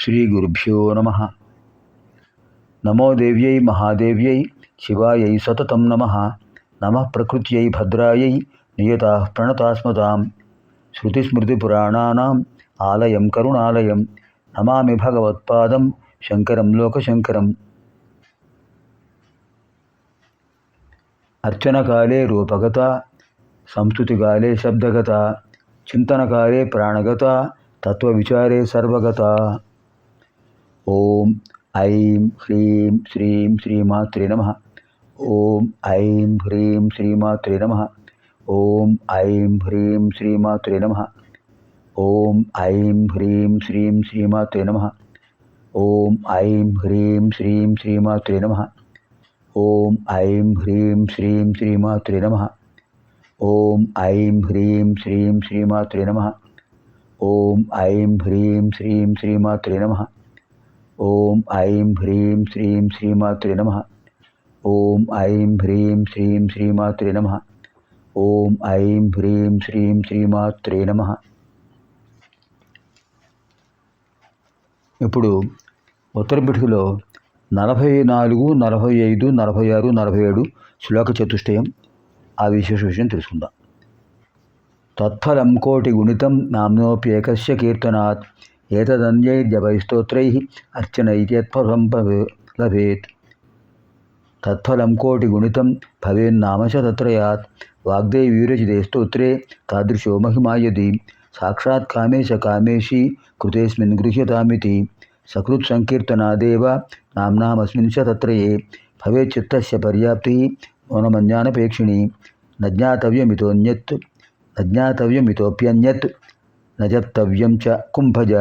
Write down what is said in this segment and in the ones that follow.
శ్రీగురుభ్యో నమః. నమో దేవ్యై మహాదేవ్యై శివాయై సతతం నమః. నమః ప్రకృత్యై భద్రాయై నియతాః ప్రణతాస్మతాం. శృతిస్మృతిపురాణానాం ఆలయం కరుణాలయం. నమామి భగవత్పాదం శంకరం లోకశంకరం. అర్చనకాలే రూపగత, సంస్తుతికాలే శబ్దగత, చింతనకాలే ప్రాణగత, తత్వవిచారే సర్వగత. ఓం ఐం హ్రీం శ్రీం శ్రీమాత్రే నమః. ఓం ఐం హ్రీం శ్రీమాత్రే నమః. ఓం ఐం హ్రీం శ్రీమాత్రే నమః. ఓం ఐం హ్రీం శ్రీం శ్రీమాత్రే నమః. ఓం ఐం హ్రీం శ్రీం శ్రీమాత్రే నమః. ఓం ఐం హ్రీం శ్రీం శ్రీమాత్రే నమః. ఓం ఐం హ్రీం శ్రీం శ్రీమాత్రే నమః. ఓం ఐం హ్రీం శ్రీం శ్రీమాత్రే నమః. ఓం ఐం హ్రీం శ్రీం శ్రీమాత్రే నమః. ఓం ఐం హ్రీం శ్రీం శ్రీమాత్రే నమః. ఓం ఐం హ్రీం శ్రీం శ్రీమాత్రే నమః. ఇప్పుడు ఉత్తర పిఠికలో 44, 45, 46, 47 శ్లోక చతుష్టయం ఆ విశేష విషయం తెలుసుకుందాం. తత్ఫలం కోటి గుణితం నామ్నోప్యేకస్య కీర్తనాత్ ఏతదన్యైర్జపైస్తోత్రైః అర్చనైత్యత్ఫలం లభేత్. తత్ఫలం కోటి గుణితం భవేన్నామ శతత్రయాత్ వాగ్దేవీరచితే స్తోత్రే తాదృశో మహిమా యది సాక్షాత్ కామేశ కామేశీ కృతేస్మిన్ గృహ్యతామితి. సకృత్ సంకీర్తనాదేవ నామ్నామస్మిన్ శతత్రయే భవేత్ చిత్తస్య పర్యాప్తిః మౌనమన్యానపేక్షిణీ. నజ్ఞాతవ్యమితోప్యన్యత్ నజప్తవ్యం చ కుంభజ.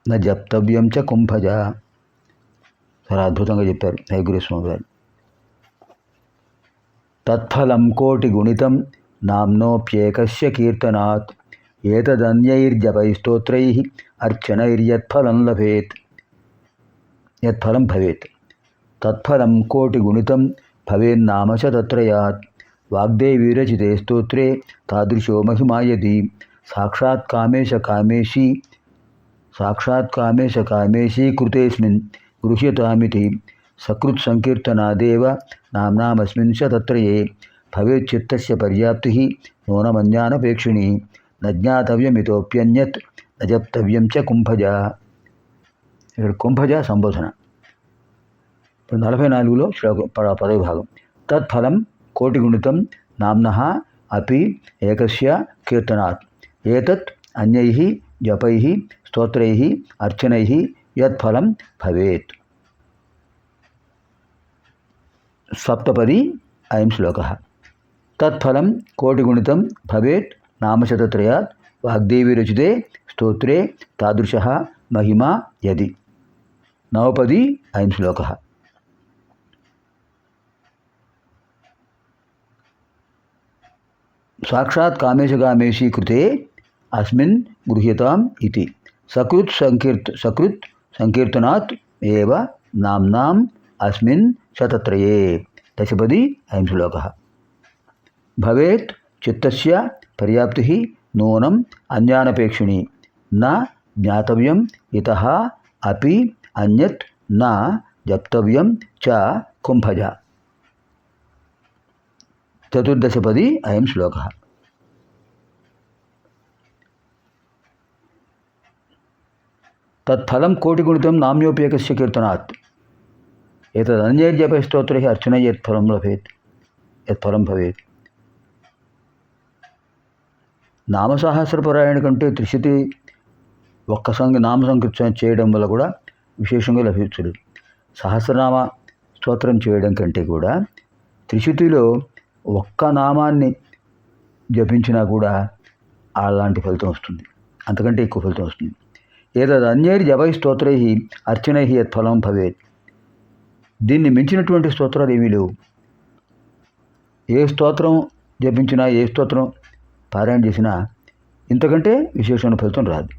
నజప్తవ్యం చ కుంభజ. చాలా అద్భుతంగా చెప్పారు హయగ్రీవస్వామి గారు. తత్ఫలం కోటి గుణితం నామ్నోప్యేకస్య కీర్తనాత్ ఏతదన్యైర్జపైస్తోత్రైః అర్చనైర్యత్ఫలం లభేత్. యత్ఫలం భవేత్. తత్ఫలం కోటి గుణితం భవేన్నామ శతత్రయాత్ వాగ్దేవీరచితే స్తోత్రే తాదృశో మహిమా యది సాక్షాత్ కామేశ కామేశీ కృతేస్మిన్ గృహ్యతామితి. సకృత్ సంకీర్తనాదేవ నామ్నామస్మిన్ శతత్రయే భవేత్ చిత్తస్య పర్యాప్తిః నూనమన్యానపేక్షిణీ. నజ్ఞాతవ్యమితోప్యన్యత్ నజప్తవ్యం చ కుంభజ. ఇక్కడ కుంభజ సంబోధన. ఇప్పుడు 44లో పదవి భాగం. తత్ఫలం కోటి గుణితం నామ్నః అపి ఏకస్య కీర్తనాత్ ఏతత్ అన్యైః జపైః స్తోత్రైః అర్చనైః యత్ఫలం భవేత్. సప్తపది అయం శ్లోకः. తత్ఫలం కోటి గుణితం భవేత్ నామశతత్రయాత్ వాగ్దేవీరచితే స్తోత్రే తాదృశः మహిమా యది. నవపది అయం శ్లోకः. సాక్షాత్ కామేశ కామేశీ కృతే అస్మిన్ గృహ్యతాం ఇతి. సకృత్ సంకీర్తనాత్ ఏవ నామ్నాం అస్మిన్ శతత్రయే. దశపది అయం శ్లోకः. భవేత్ చిత్తస్య పర్యాప్తిః నూనం అన్యానపేక్షిణీ. న జ్ఞాతవ్యం ఇతః అపి అన్యత్ న జప్తవ్యం చ కుంభజ. చతుర్దశపది అయం శ్లోకः. తత్ఫలం కోటిగుణితం నామ్యోప్యేకస్య కీర్తనాత్ ఏతదన్యైర్జపైస్తోత్రైః అర్చనైః యత్ఫలం భవేత్. నామసహస్రపారాయణ కంటే త్రిశతి ఒక్క నామ సంకీర్తన చేయడం వల్ల కూడా విశేషంగా లభించదు. సహస్రనామ స్తోత్రం చేయడం కంటే కూడా త్రిశతిలో ఒక్క నామాన్ని జపించినా కూడా అలాంటి ఫలితం వస్తుంది, అంతకంటే ఎక్కువ ఫలితం వస్తుంది. ఏతదన్యైర్జపైః స్తోత్రైః అర్చనైః యత్ఫలం భవేత్. దీన్ని మించినటువంటి స్తోత్రాలు ఏమీ లేవు. ఏ స్తోత్రం జపించినా ఏ స్తోత్రం పారాయణ చేసినా ఇంతకంటే విశేషమైన ఫలితం రాదు.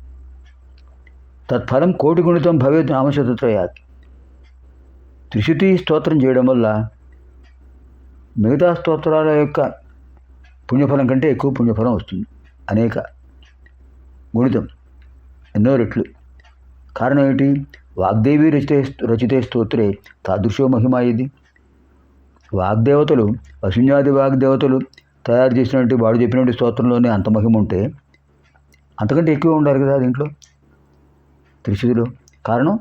తత్ఫలం కోటి గుణితం భవేత్ నామశతత్రయాత్. త్రిశతి స్తోత్రం చేయడం వల్ల మిగతా స్తోత్రాల యొక్క పుణ్యఫలం కంటే ఎక్కువ పుణ్యఫలం వస్తుంది. అనేక గుణితం, ఎన్నో రెట్లు. కారణం ఏమిటి? వాగ్దేవి రచితే స్తోత్రే తాదృశో మహిమ. ఇది వాగ్దేవతలు, వసున్యాది వాగ్దేవతలు తయారు చేసినటువంటి వాడు చెప్పినటువంటి స్తోత్రంలోనే అంత మహిమ ఉంటే అంతకంటే ఎక్కువ ఉండాలి కదా దీంట్లో, త్రిశతిలో. కారణం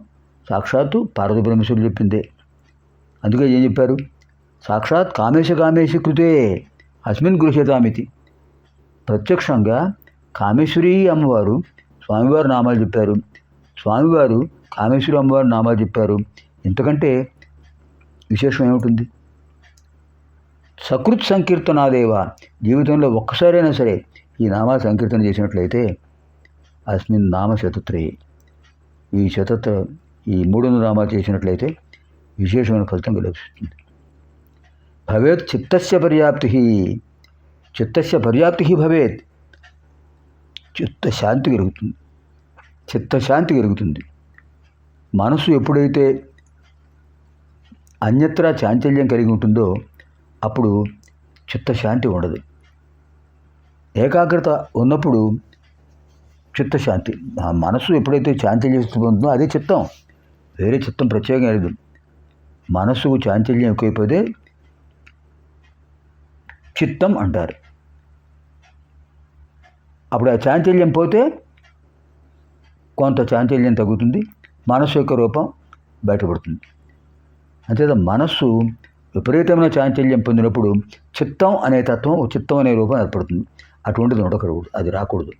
సాక్షాత్తు పార్వతీ పరమేశ్వరుడు చెప్పిందే. అందుకే ఏం చెప్పారు? సాక్షాత్ కామేశ కృతే అస్మిన్ గృహ్యతామితి. ప్రత్యక్షంగా కామేశ్వరి అమ్మవారు స్వామివారి నామాలు చెప్పారు, స్వామివారు కామేశ్వరి అమ్మవారి నామాలు చెప్పారు. ఇంతకంటే విశేషం ఏమిటి? సకృత్ సంకీర్తనాదేవ. జీవితంలో ఒక్కసారైనా సరే ఈ నామాలు సంకీర్తన చేసినట్లయితే అస్మిన్ నామ శతత్రయే, ఈ 300 నామాలు చేసినట్లయితే విశేషమైన ఫలితం లభిస్తుంది. భవేత్ చిత్తస్య పర్యాప్తి భవేత్. చిత్తశాంతి కలుగుతుంది. మనసు ఎప్పుడైతే అన్యత్రా చాంచల్యం కలిగి ఉంటుందో అప్పుడు చిత్తశాంతి ఉండదు. ఏకాగ్రత ఉన్నప్పుడు చిత్తశాంతి. మనసు ఎప్పుడైతే చాంచల్యం ఉంటుందో అదే చిత్తం, వేరే చిత్తం ప్రత్యేకంగా లేదు. మనసుకు చాంచల్యం ఎక్కువైపోతే చిత్తం అంటారు. అప్పుడు ఆ చాంచల్యం పోతే కొంత చాంచల్యం తగ్గుతుంది, మనస్సు యొక్క రూపం బయటపడుతుంది. అంతేత మనస్సు విపరీతమైన చాంచల్యం పొందినప్పుడు చిత్తం అనే తత్వం, చిత్తం అనే రూపం ఏర్పడుతుంది. అటువంటిది ఉండకూడదు, అది రాకూడదు.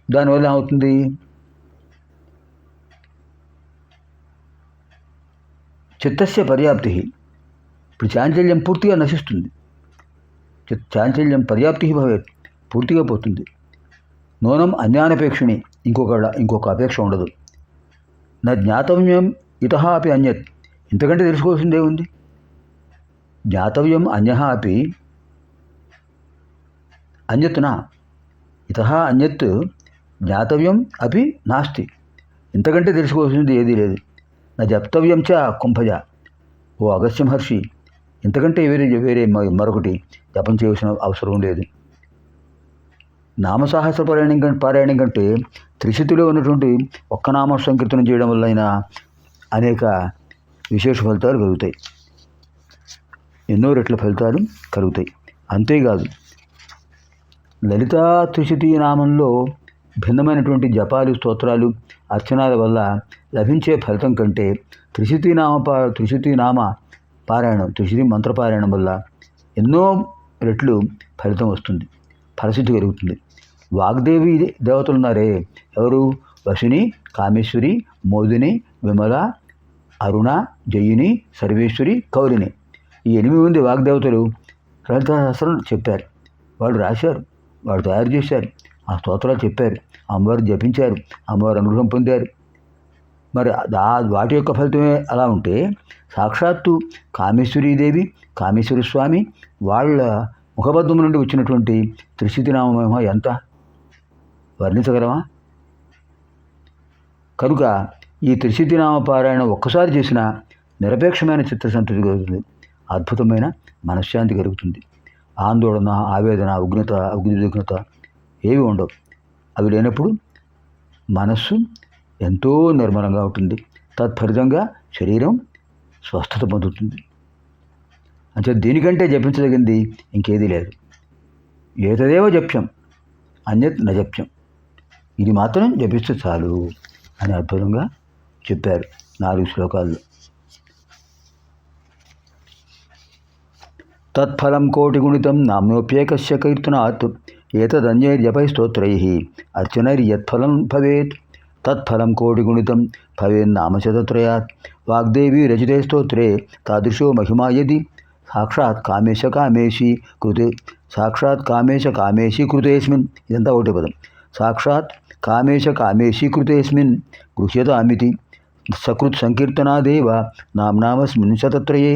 దానివల్ల ఏమవుతుంది? చిత్తస్య పర్యాప్తి. ఇప్పుడు చాంచల్యం పూర్తిగా నశిస్తుంది. చాంచల్యం పర్యాప్తి భవేత్, పూర్తిగా పోతుంది. నూనం అన్యానపేక్షిణి, ఇంకొక అపేక్ష ఉండదు. నా జ్ఞాతవ్యం ఇతః అపి అన్యత్, ఇంతకంటే తెలుసుకోవాల్సిందే ఉంది. జ్ఞాతవ్యం అన్యః అపి అన్యత్ నా, ఇతః అన్యత్ జ్ఞాతవ్యం అపి నాస్తి, ఇంతకంటే తెలుసుకోవాల్సింది ఏదీ లేదు. నా జప్తవ్యం చ కుంభజ, ఓ అగస్త్య మహర్షి, ఇంతకంటే వేరే మరొకటి జపం చేయవలసిన అవసరం లేదు. నామసాహస పారాయణం కంటే త్రిశతిలో ఉన్నటువంటి ఒక్క నామ సంకీర్తనం చేయడం వల్ల అయినా అనేక విశేష ఫలితాలు కలుగుతాయి, ఎన్నో రెట్ల ఫలితాలు కలుగుతాయి. అంతేకాదు, లలితా త్రిశతి నామంలో భిన్నమైనటువంటి జపాలు, స్తోత్రాలు, అర్చనాల వల్ల లభించే ఫలితం కంటే త్రిశతి నామ పారాయణం, త్రిశతి మంత్రపారాయణం వల్ల ఎన్నో రెట్లు ఫలితం వస్తుంది, ఫలసిద్ధి కలుగుతుంది. వాగ్దేవి దేవతలు ఉన్నారే, ఎవరు? వశిని, కామేశ్వరి, మోదిని, విమల, అరుణ, జయిని, సర్వేశ్వరి, కౌలిని. ఈ 8 మంది వాగ్దేవతలు లలితా సహస్రం చెప్పారు. వాళ్ళు రాశారు, వాళ్ళు తయారు చేశారు, ఆ స్తోత్రాలు చెప్పారు, అమ్మవారు జపించారు, అమ్మవారు అనుగ్రహం పొందారు. మరి వాటి యొక్క ఫలితమే అలా ఉంటే సాక్షాత్తు కామేశ్వరీదేవి, కామేశ్వర స్వామి వాళ్ళ ముఖబద్ధం నుండి వచ్చినటువంటి త్రిశతి నామమహిమ ఎంత వర్ణించగలమా? కనుక ఈ త్రిశతి నామ పారాయణం ఒక్కసారి చేసిన నిరపేక్షమైన చిత్తసంతృప్తి కలుగుతుంది, అద్భుతమైన మనశ్శాంతి కలుగుతుంది. ఆందోళన, ఆవేదన, ఉగ్రత ఏవి ఉండవు. అవి లేనప్పుడు మనస్సు ఎంతో నిర్మలంగా ఉంటుంది. తత్ఫలితంగా శరీరం స్వస్థత పొందుతుంది. అంటే దీనికంటే జపించదగింది ఇంకేదీ లేదు. ఏతదేవ జప్యం అన్యత్ నజప్యం, ఇది మాత్రం జపిస్తే చాలు అని అద్భుతంగా చెప్పారు 4 శ్లోకాల్లో. తత్ఫలం కోటిగుణితం నామ్నోప్యేకస్య కీర్తనాత్ ఏతదన్యైర్జపై స్తోత్రైః అర్చనైర్యత్ఫలం భవేత్. తత్ఫలం కోటిగుణితం భవేన్నామశతత్రయాత్ వాగ్దేవి రచితే స్తోత్రే తాదృశో మహిమా యది సాక్షాత్ కామేశ కృతేస్మిన్. ఇదంతా ఒకటే పదం. సాక్షాత్ కామేశ కృతేస్మిన్ గృహ్యతామితి సకృత్ సంకీర్తనాదేవ నామ్నామస్మిన్ శతత్రయే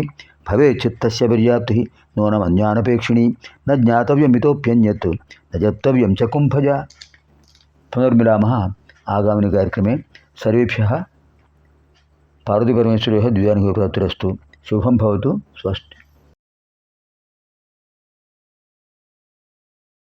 భవే చిత్తస్య పర్యాప్తి నూనమన్యానపేక్షిణి న జ్ఞాతవ్యమితోప్యన్యత్ న జప్తవ్యం చ కుంభజ. పునర్మిలామः ఆగామిని కార్యక్రమే. సర్వేభ్యः పార్వతీపరమేశ్వర్యోः దివ్యానుగ్రహప్రాప్తిరస్తు. శుభం భవతు. స్వస్తి.